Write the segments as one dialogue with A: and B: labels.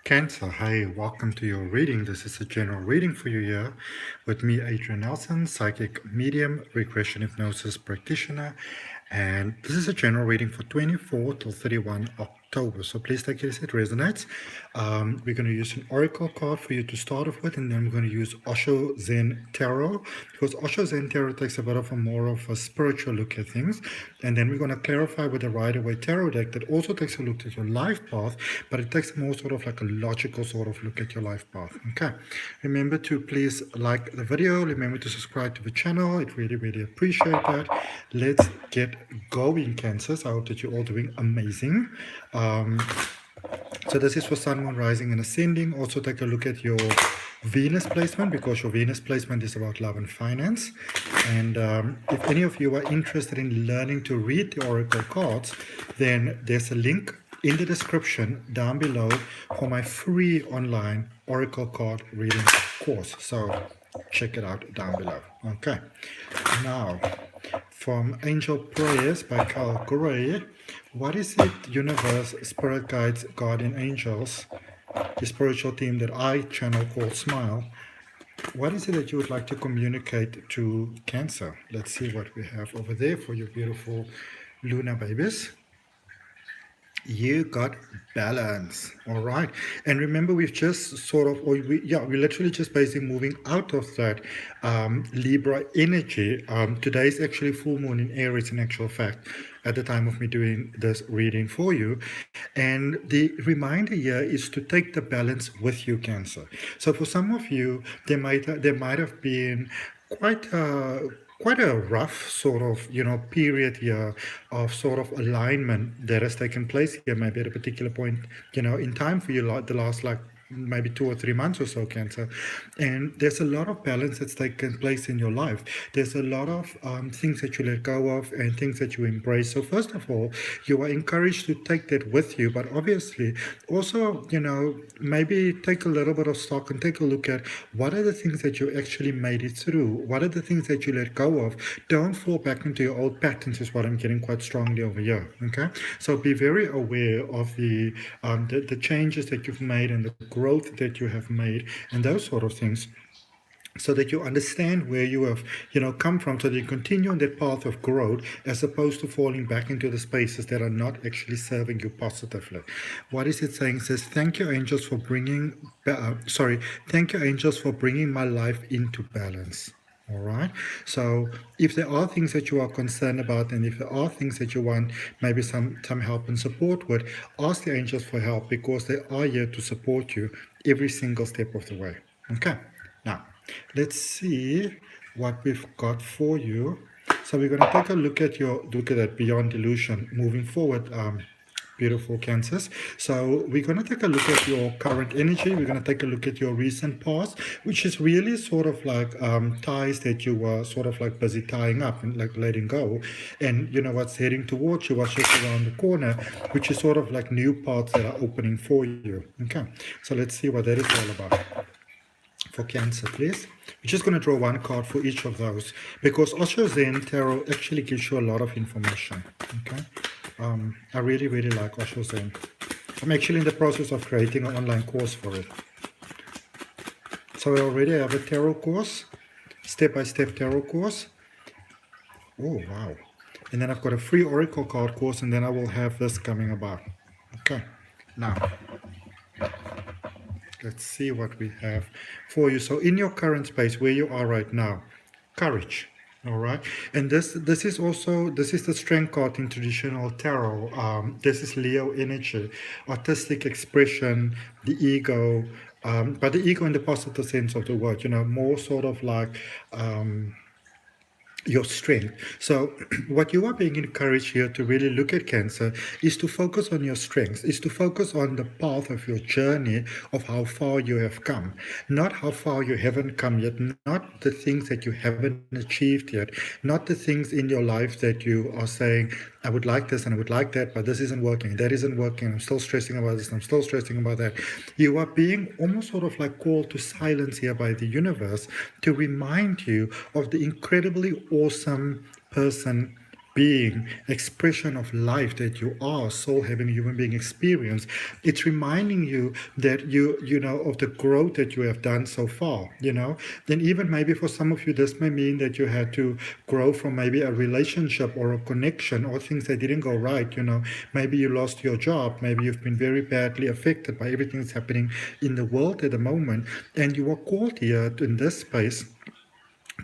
A: Cancer, hey, welcome to your reading. This is a general reading for you here with me, Adrian Nelson, psychic medium, regression hypnosis practitioner. And this is a general reading for 24 till 31 October. So please take it as it resonates. We're going to use an oracle card for you to start off with, and then we're going to use Osho Zen Tarot, because Osho Zen Tarot takes a bit of a more of a spiritual look at things. And then we're going to clarify with the Rider-Waite Tarot deck that also takes a look at your life path, but it takes more sort of like a logical sort of look at your life path. Okay. Remember to please like the video. Remember to subscribe to the channel. It really, really appreciate that. Let's get going, Cancers. I hope that you're all doing amazing. So this is for Sun, Moon, Rising, and Ascending. Also take a look at your Venus placement, because your Venus placement is about love and finance. And if any of you are interested in learning to read the oracle cards, then there's a link in the description down below for my free online oracle card reading course. So check it out down below. Okay. Now, from Angel Prayers by Carl Gray, what is it, universe, spirit guides, guardian angels, the spiritual team that I channel called Smile, what is it that you would like to communicate to Cancer? Let's see what we have over there for you beautiful Luna babies. You got balance. All right. And remember, we've just sort of, we're literally just basically moving out of that Libra energy. Today is actually full moon in Aries, in actual fact, at the time of me doing this reading for you. And the reminder here is to take the balance with you, Cancer. So for some of you, there might have been quite a rough sort of, period here of sort of alignment that has taken place here, maybe at a particular point, in time for you, like the last, like, maybe 2 or 3 months or so, Cancer. And there's a lot of balance that's taken place in your life. There's a lot of things that you let go of and things that you embrace. So first of all, you are encouraged to take that with you, but obviously also, maybe take a little bit of stock and take a look at what are the things that you actually made it through. What are the things that you let go of? Don't fall back into your old patterns is what I'm getting quite strongly over here. Okay, so be very aware of the changes that you've made and the growth that you have made and those sort of things, so that you understand where you have, come from, so that you continue on that path of growth, as opposed to falling back into the spaces that are not actually serving you positively. What is it saying? It says, thank you, angels, for bringing, thank you, angels, for bringing my life into balance. All right. So if there are things that you are concerned about, and if there are things that you want maybe some help and support with, ask the angels for help, because they are here to support you every single step of the way. Okay. Now, let's see what we've got for you. So we're going to take a look at that beyond delusion moving forward. Beautiful Cancers. So we're going to take a look at your current energy. We're going to take a look at your recent past, which is really sort of like ties that you were sort of like busy tying up and like letting go. And what's heading towards you, what's just around the corner, which is sort of like new paths that are opening for you. Okay, so let's see what that is all about. For Cancer, please. We're just going to draw one card for each of those, because Osho Zen Tarot actually gives you a lot of information. Okay, I really, really like Osho Zen. I'm actually in the process of creating an online course for it. So I already have a tarot course, step-by-step tarot course. Oh, wow. And then I've got a free oracle card course, and then I will have this coming about. Okay, now let's see what we have for you. So in your current space, where you are right now, courage. All right. And this is the strength card in traditional tarot. This is Leo energy, artistic expression, the ego, but the ego in the positive sense of the word, more sort of like your strength. So what you are being encouraged here to really look at, Cancer, is to focus on your strengths, is to focus on the path of your journey, of how far you have come, not how far you haven't come yet, not the things that you haven't achieved yet, not the things in your life that you are saying, I would like this and I would like that, but this isn't working, that isn't working, I'm still stressing about this, I'm still stressing about that. You are being almost sort of like called to silence here by the universe to remind you of the incredibly awesome person being, expression of life that you are, soul having a human being experience. It's reminding you that you know, of the growth that you have done so far, you know. Then even maybe for some of you, this may mean that you had to grow from maybe a relationship or a connection or things that didn't go right, you know. Maybe you lost your job, maybe you've been very badly affected by everything that's happening in the world at the moment, and you are called here in this space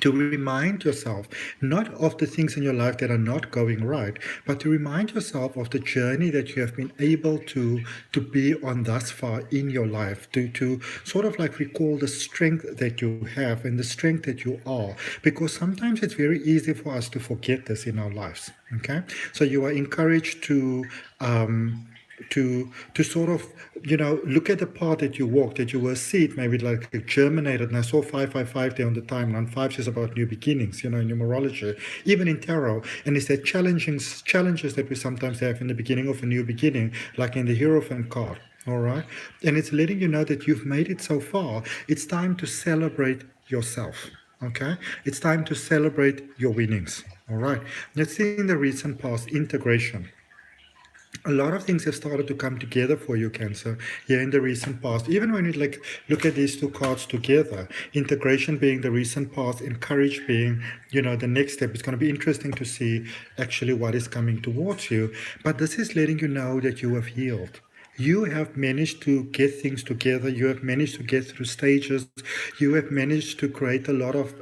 A: to remind yourself not of the things in your life that are not going right, but to remind yourself of the journey that you have been able to be on thus far in your life, to sort of like recall the strength that you have and the strength that you are, because sometimes it's very easy for us to forget this in our lives. Okay, so you are encouraged to sort of, you know, look at the path that you walked, that you were a seed, maybe like germinated. And I saw 555 there on the timeline. 5 is about new beginnings, you know, in numerology, even in tarot. And it's that challenges that we sometimes have in the beginning of a new beginning, like in the Hierophant card. All right. And it's letting you know that you've made it so far. It's time to celebrate yourself. Okay. It's time to celebrate your winnings. All right. Let's see in the recent past, integration. A lot of things have started to come together for you, Cancer, here in the recent past. Even when you like look at these two cards together, integration being the recent past and courage being, you know, the next step. It's going to be interesting to see actually what is coming towards you. But this is letting you know that you have healed. You have managed to get things together. You have managed to get through stages. You have managed to create a lot of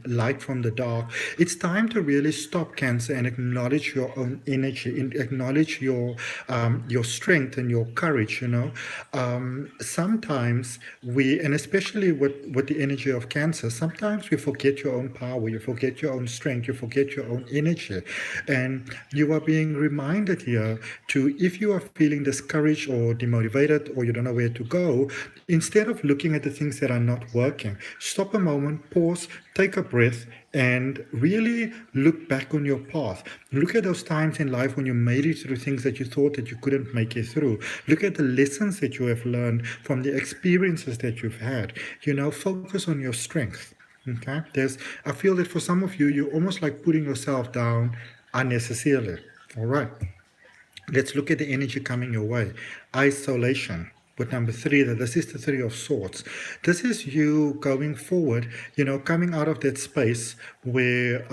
A: light from the dark. It's time to really stop, Cancer, and acknowledge your own energy, and acknowledge your strength and your courage. You know, sometimes we, and especially with the energy of Cancer, sometimes we forget your own power. You forget your own strength. You forget your own energy, and you are being reminded here to, if you are feeling discouraged or demotivated or you don't know where to go, instead of looking at the things that are not working, stop a moment, pause, take a breath, and really look back on your path. Look at those times in life when you made it through things that you thought that you couldn't make it through. Look at the lessons that you have learned from the experiences that you've had. You know, focus on your strength. Okay, I feel that for some of you, you're almost like putting yourself down unnecessarily. All right. Let's look at the energy coming your way. Isolation. With number 3, that this is the 3 of Swords. This is you going forward, you know, coming out of that space where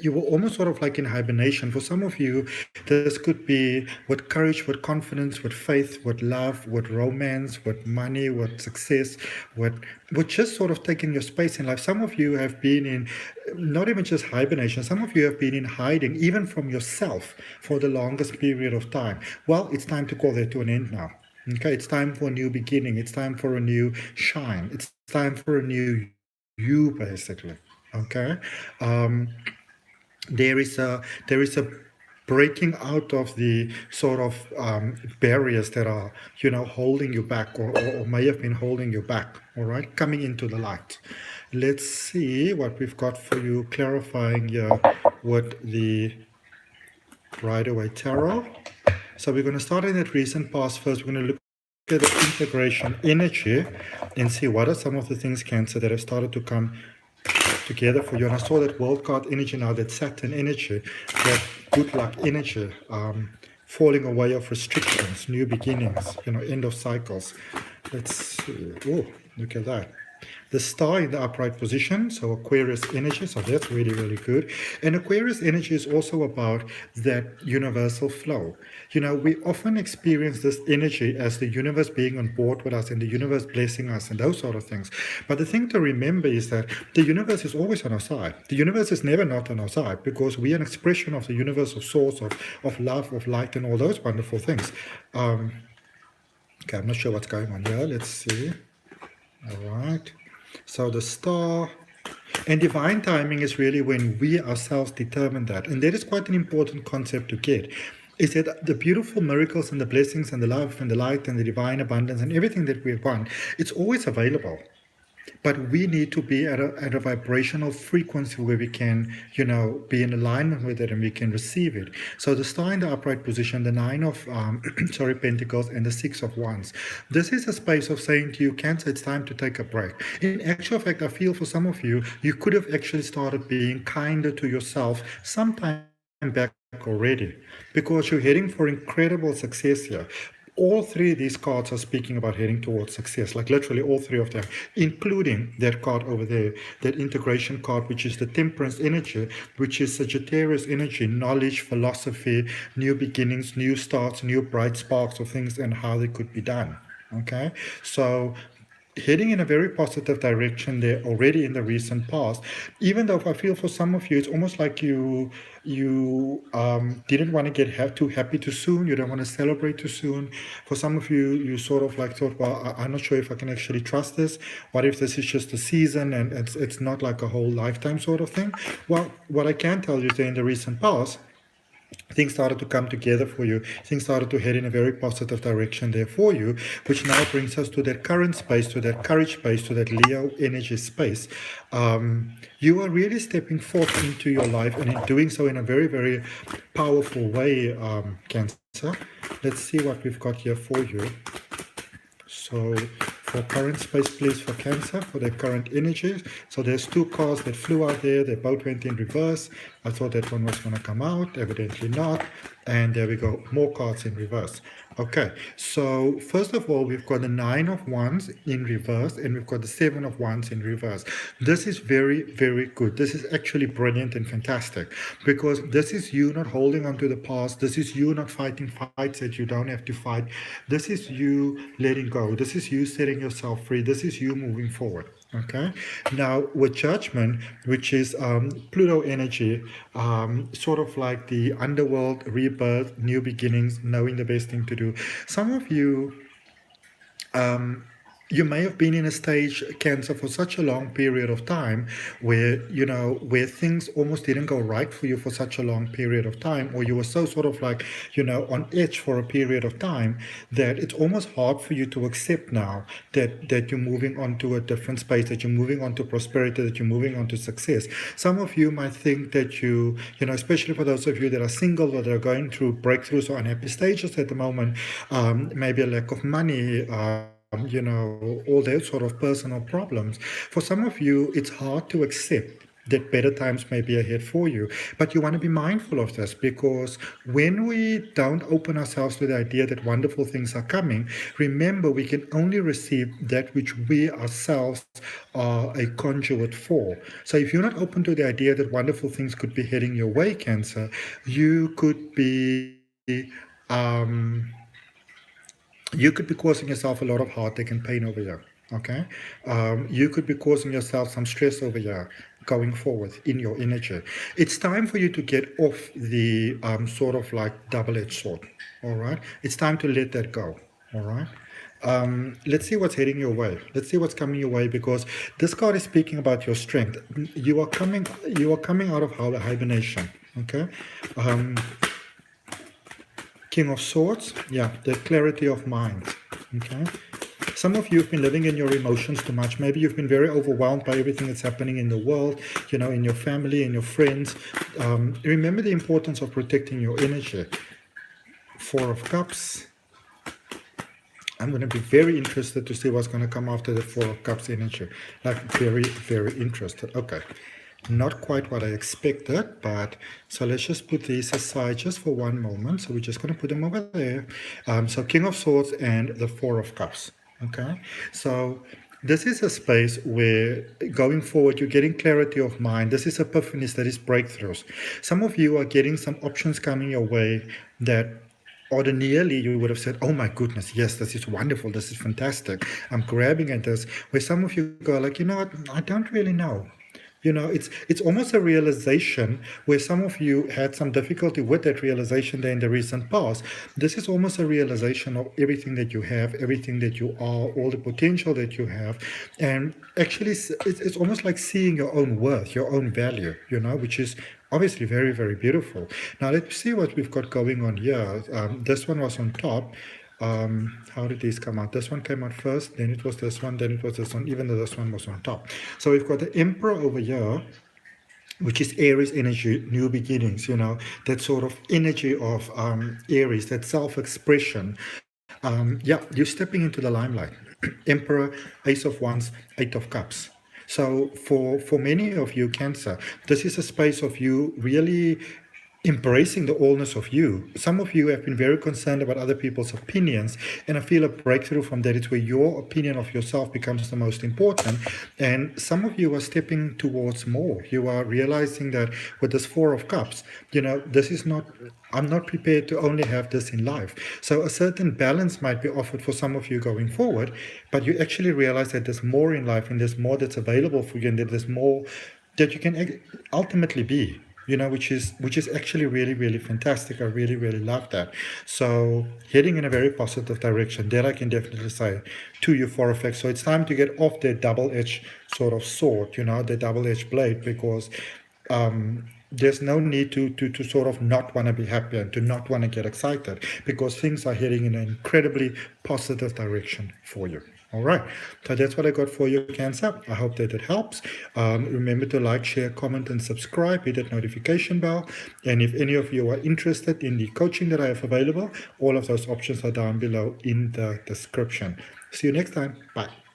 A: you were almost sort of like in hibernation. For some of you, this could be with courage, with confidence, with faith, with love, with romance, with money, with success, with just sort of taking your space in life. Some of you have been in not even just hibernation, some of you have been in hiding, even from yourself, for the longest period of time. Well, it's time to call that to an end now. Okay, it's time for a new beginning. It's time for a new shine. It's time for a new you, basically. Okay, there is a breaking out of the sort of barriers that are, you know, holding you back, or may have been holding you back. All right, coming into the light. Let's see what we've got for you, clarifying here with the Rider-Waite tarot. So we're going to start in that recent past first. We're going to look at the integration energy and see what are some of the things, Cancer, that have started to come together for you. And I saw that world card energy now, that Saturn energy, that good luck energy, falling away of restrictions, new beginnings, you know, end of cycles. Let's see. Oh, look at that. The star in the upright position, so Aquarius energy, so that's really, really good. And Aquarius energy is also about that universal flow. You know, we often experience this energy as the universe being on board with us and the universe blessing us and those sort of things. But the thing to remember is that the universe is always on our side. The universe is never not on our side, because we are an expression of the universe, of source, of love, of light, and all those wonderful things. Okay, I'm not sure what's going on here. Let's see. All right. So the star and divine timing is really when we ourselves determine that. And that is quite an important concept to get. Is that the beautiful miracles and the blessings and the love and the light and the divine abundance and everything that we want, it's always available. But we need to be at a vibrational frequency where we can, you know, be in alignment with it and we can receive it. So the star in the upright position, the 9 of Pentacles, and the 6 of Wands. This is a space of saying to you, Cancer, it's time to take a break. In actual fact, I feel for some of you, you could have actually started being kinder to yourself sometime back already, because you're heading for incredible success here. All three of these cards are speaking about heading towards success, like literally all three of them, including that card over there, that integration card, which is the temperance energy, which is Sagittarius energy, knowledge, philosophy, new beginnings, new starts, new bright sparks of things and how they could be done. Okay, so heading in a very positive direction there already in the recent past, even though I feel for some of you it's almost like you didn't want to get too happy too soon. You don't want to celebrate too soon. For some of you, you sort of like thought, well, I'm not sure if I can actually trust this. What if this is just a season and it's not like a whole lifetime sort of thing? Well, what I can tell you there in the recent past, things started to come together for you. Things started to head in a very positive direction there for you, which now brings us to that current space, to that courage space, to that Leo energy space. You are really stepping forth into your life and in doing so in a very, very powerful way, Cancer. Let's see what we've got here for you. So for current space, please, for Cancer, for their current energies. So there's two cards that flew out there. They both went in reverse. I thought that one was going to come out. Evidently not. And there we go. More cards in reverse. Okay. So first of all, we've got the 9 of Wands in reverse and we've got the 7 of Wands in reverse. This is very, very good. This is actually brilliant and fantastic because this is you not holding on to the past. This is you not fighting fights that you don't have to fight. This is you letting go. This is you setting yourself free. This is you moving forward. Okay, now with Judgment, which is Pluto energy, sort of like the underworld, rebirth, new beginnings, knowing the best thing to do. Some of you, you may have been in a stage, Cancer, for such a long period of time where, you know, where things almost didn't go right for you for such a long period of time, or you were so sort of like, you know, on edge for a period of time that it's almost hard for you to accept now that you're moving on to a different space, that you're moving on to prosperity, that you're moving on to success. Some of you might think that you know, especially for those of you that are single or that are going through breakthroughs or unhappy stages at the moment, maybe a lack of money, you know, all those sort of personal problems. For some of you, it's hard to accept that better times may be ahead for you. But you want to be mindful of this because when we don't open ourselves to the idea that wonderful things are coming, remember we can only receive that which we ourselves are a conduit for. So if you're not open to the idea that wonderful things could be heading your way, Cancer, you could be causing yourself a lot of heartache and pain over here. Okay, you could be causing yourself some stress over here going forward in your energy. It's time for you to get off the sort of like double-edged sword. All right, it's time to let that go. All right. Let's see what's heading your way. Let's see what's coming your way, because this card is speaking about your strength. You are coming out of hibernation. Okay. King of Swords, yeah, the clarity of mind. Okay. Some of you have been living in your emotions too much. Maybe you've been very overwhelmed by everything that's happening in the world, you know, in your family, in your friends. Remember the importance of protecting your energy. 4 of Cups. I'm going to be very interested to see what's going to come after the 4 of Cups energy. Like very, very interested. Okay. Not quite what I expected, but so let's just put these aside just for one moment. So we're just going to put them over there. So King of Swords and the 4 of Cups. Okay, so this is a space where going forward you're getting clarity of mind. This is epiphanies, that is breakthroughs. Some of you are getting some options coming your way that ordinarily you would have said, oh my goodness, yes, this is wonderful, this is fantastic, I'm grabbing at this. Where some of you go like, you know what, I don't really know. You know, it's almost a realization where some of you had some difficulty with that realization there in the recent past. This is almost a realization of everything that you have, everything that you are, all the potential that you have. And actually, it's almost like seeing your own worth, your own value, you know, which is obviously very, very beautiful. Now, let's see what we've got going on here. This one was on top. How did these come out? This one came out first, then it was this one, then it was this one, even though this one was on top. So we've got the Emperor over here, which is Aries energy, new beginnings, you know, that sort of energy of Aries, that self-expression. Yeah, you're stepping into the limelight. Emperor, Ace of Wands, 8 of Cups. So for many of you, Cancer, this is a space of you really embracing the allness of you. Some of you have been very concerned about other people's opinions, and I feel a breakthrough from that. It's where your opinion of yourself becomes the most important, and some of you are stepping towards more. You are realizing that with this Four of Cups, this is not, I'm not prepared to only have this in life. So a certain balance might be offered for some of you going forward, but you actually realize that there's more in life, and there's more that's available for you, and that there's more that you can ultimately be, which is actually really, really fantastic. I really, really love that. So heading in a very positive direction, that I can definitely say to you for a fact. So it's time to get off that double-edged sort of sword, the double-edged blade, because there's no need to sort of not want to be happy and to not want to get excited, because things are heading in an incredibly positive direction for you. All right, so that's what I got for you, Cancer. I hope that it helps. Remember to like, share, comment, and subscribe. Hit that notification bell. And if any of you are interested in the coaching that I have available, all of those options are down below in the description. See you next time. Bye.